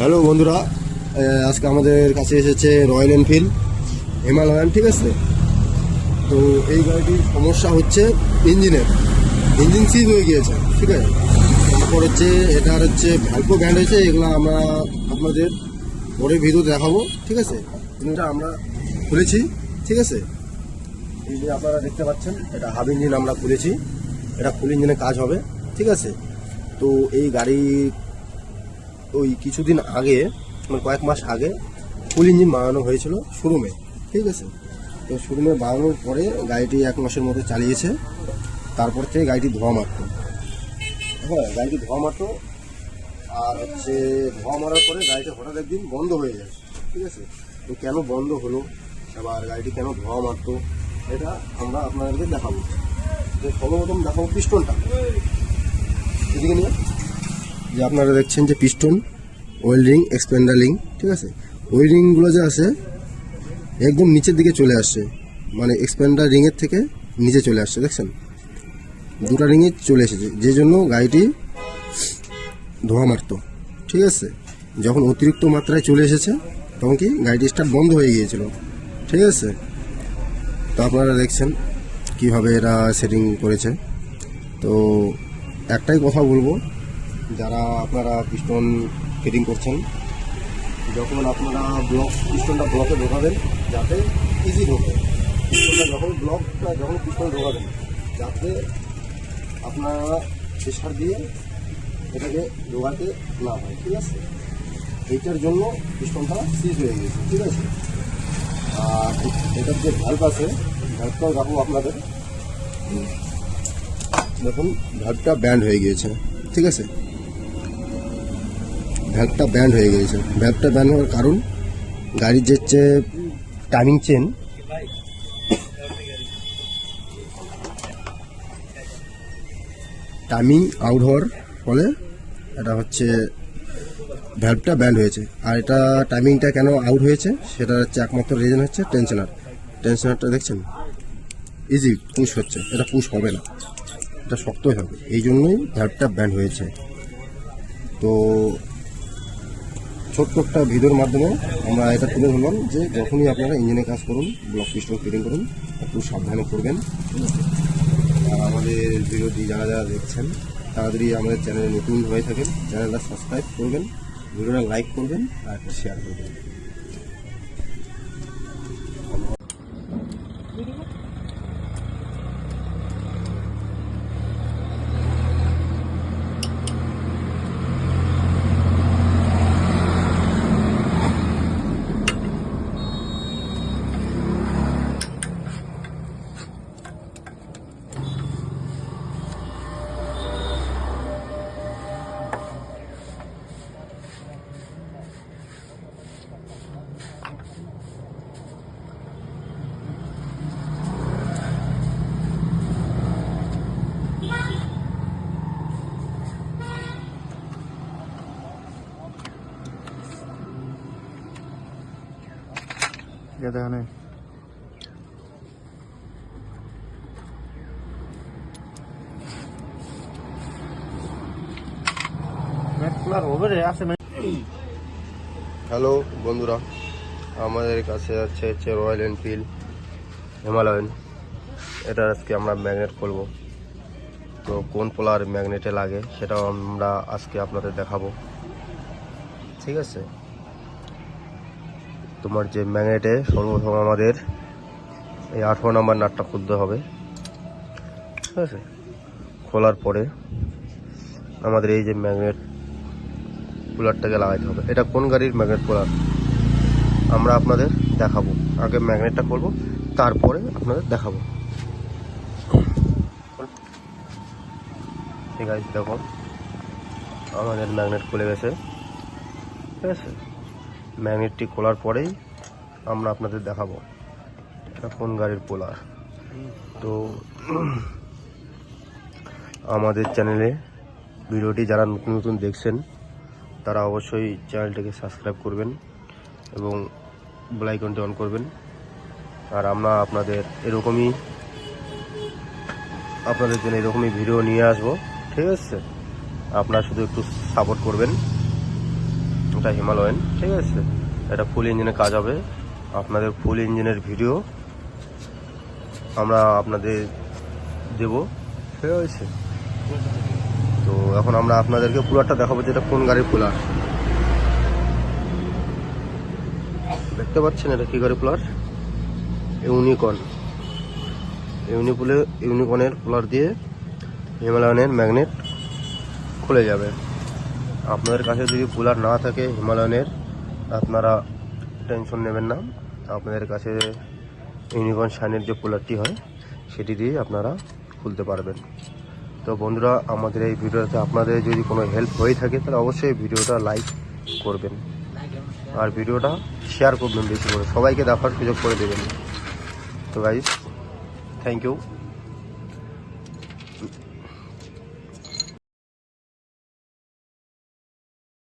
Hello বন্ধুরা, আজকে আমাদের কাছে এসেছে রয়্যাল এনফিল্ড হিমালয়ান। ঠিক আছে, তো এই গাড়িটির সমস্যা হচ্ছে ইঞ্জিন সিজ হয়ে গিয়েছে। ঠিক আছে, তারপর হচ্ছে এটার হচ্ছে ভ্যালভো ব্যান্ড হয়েছে। এগুলো আমরা আপনাদের পরে ভিডিও দেখাবো। ঠিক আছে, এটা আমরা খুলেছি। ঠিক আছে, এই যে আপনারা দেখতে পাচ্ছেন, এটা হাব ইঞ্জিন আমরা খুলেছি। এটা ফুল ইঞ্জিনে কাজ হবে। ঠিক আছে, তো এই গাড়ি ওই কিছুদিন আগে, মানে কয়েক মাস আগে ফুল ইঞ্জিন বানানো হয়েছিল শোরুমে। ঠিক আছে, তো শোরুমে বানানোর পরে গাড়িটি 1 মাসের মতো চালিয়েছে। তারপর থেকে গাড়িটি ধোয়া মারতো। হ্যাঁ, গাড়িটি ধোয়া মারতো। আর হচ্ছে ধোয়া মারার পরে গাড়িটা হঠাৎ একদিন বন্ধ হয়ে যায়। ঠিক আছে, তো কেন বন্ধ হলো, আবার গাড়িটি কেন ধোয়া মারতো, এটা আমরা আপনাদেরকে দেখাবো। যে সর্বপ্রথম দেখাবো পিস্টনটা। এদিকে নিয়ে যে আপনারা দেখছেন যে piston, well ring, expander ring. ঠিক আছে, ওই রিংগুলো যে আছে একদম নিচের দিকে চলে আসছে, মানে এক্সপেন্ডার রিংয়ের থেকে নিচে চলে আসছে। দেখছেন, দুটো রিংয়ে চলে এসেছে, যে জন্য গাড়িটি ধোঁয়া মারতো। ঠিক আছে, যখন অতিরিক্ত মাত্রায় চলে এসেছে তখন কি গাড়িটি স্টার্ট বন্ধ হয়ে গিয়েছিল। ঠিক আছে, তো আপনারা দেখছেন কিভাবে এরা সেটিং করেছে। তো একটাই কথা বলবো, যারা আপনারা পিস্টন ফিটিং করছেন, যখন আপনারা পিস্টনটা ব্লকে ঢোকাবেন যাতে ইজি ঢোকে। পিস্টনটা যখন পিস্টনে ঢোকাবেন যাতে আপনারা প্রেশার দিয়ে এটাকে ঢোকাতে না হয়। ঠিক আছে, এইটার জন্য পিস্টনটা সিজ হয়ে গেছে। ঠিক আছে, আর এটার যে ভ্যালভ আছে, ভ্যালভটাও রাখবো আপনাদের। দেখুন, ভ্যালভটা ব্যান্ড হয়ে গিয়েছে। ঠিক আছে, ভ্যালভটা ব্যান্ড হয়ে গিয়েছে। ভ্যালভটা ব্যান্ড হওয়ার কারণ গাড়ির যে টাইমিং চেন, টাইমিং আউট হওয়ার ফলে এটা হচ্ছে ভ্যালভটা ব্যান্ড হয়েছে। আর এটা টাইমিংটা কেন আউট হয়েছে সেটা হচ্ছে একমাত্র রিজন হচ্ছে টেনশনারটা দেখছেন ইজি পুশ হচ্ছে, এটা পুশ হবে না, এটা শক্তই হবে। এই জন্যই ভ্যালভটা ব্যান্ড হয়েছে। তো ছোট্ট একটা ভিডিওর মাধ্যমে আমরা এটা তুলে ধরলাম যে যখনই আপনারা ইঞ্জিনে কাজ করুন, ব্লক পিস্টন ফিটিং করুন, একটু সাবধানে করবেন। আর আমাদের ভিডিওটি যারা যারা দেখছেন তাড়াতাড়ি আমাদের চ্যানেলে নতুন হয়ে থাকেন, চ্যানেলটা সাবস্ক্রাইব করবেন, ভিডিওটা লাইক করবেন আর একটা শেয়ার করবেন। দেখানে হ্যালো বন্ধুরা, আমাদের কাছে হচ্ছে রয়্যাল এনফিল্ড হিমালয়ান। এটা আজকে আমরা ম্যাগনেট খুলবো। তো কোন পোলার ম্যাগনেটে লাগে সেটাও আমরা আজকে আপনাদের দেখাবো। ঠিক আছে, তোমার যে ম্যাগনেটে সর্বপ্রথম আমাদের এই 18 নম্বর নাটটা খুলতে হবে। ঠিক আছে, খোলার পরে আমাদের এই যে ম্যাগনেট কুলারটাকে লাগাইতে হবে। এটা কোন গাড়ির ম্যাগনেট কুলার আমরা আপনাদের দেখাবো। আগে ম্যাগনেটটা খুলবো, তারপরে আপনাদের দেখাবো। ঠিক আছে, দেখুন আমাদের ম্যাগনেট খুলে গেছে। ঠিক আছে, ম্যাগনেটটি খোলার পরেই আমরা আপনাদের দেখাবো এটা কোন গাড়ির পোলার। তো আমাদের চ্যানেলে ভিডিওটি যারা নতুন নতুন দেখছেন তারা অবশ্যই চ্যানেলটিকে সাবস্ক্রাইব করবেন এবং বেল আইকনটি অন করবেন। আর আমরা আপনাদের জন্য এরকমই ভিডিও নিয়ে আসবো। ঠিক আছে, আপনারা শুধু একটু সাপোর্ট করবেন এটা হিমালয়ান, ঠিক আছে। এটা ফুল ইঞ্জিনের কাজ হবে। আপনাদের ফুল ইঞ্জিনের ভিডিও আমরা আপনাদের দেব, ঠিক আছে। তো এখন আমরা আপনাদেরকে কুলারটা দেখাবো, যেটা কোন গাড়ির কুলার। দেখতে পাচ্ছেন এটা কি গাড়ির কুলার? ইউনিকনের কুলার দিয়ে হিমালয়ানের ম্যাগনেট খুলে যাবে। আপনাদের কাছে যদি কুলার না থাকে হিমালয়ানের, আপনারা টেনশন নেবেন না। আপনাদের কাছে ইউনিকন শাইনের যে কুলারটি হয় সেটি দিয়ে আপনারা খুলতে পারবেন। তো বন্ধুরা, আমাদের এই ভিডিওতে আপনাদের যদি কোনো হেল্প হয়ে থাকে তাহলে অবশ্যই ভিডিওটা লাইক করবেন আর ভিডিওটা শেয়ার করবেন, বেশি করে সবাইকে দেখার সুযোগ করে দেবেন। তো গাইস, থ্যাংক ইউ।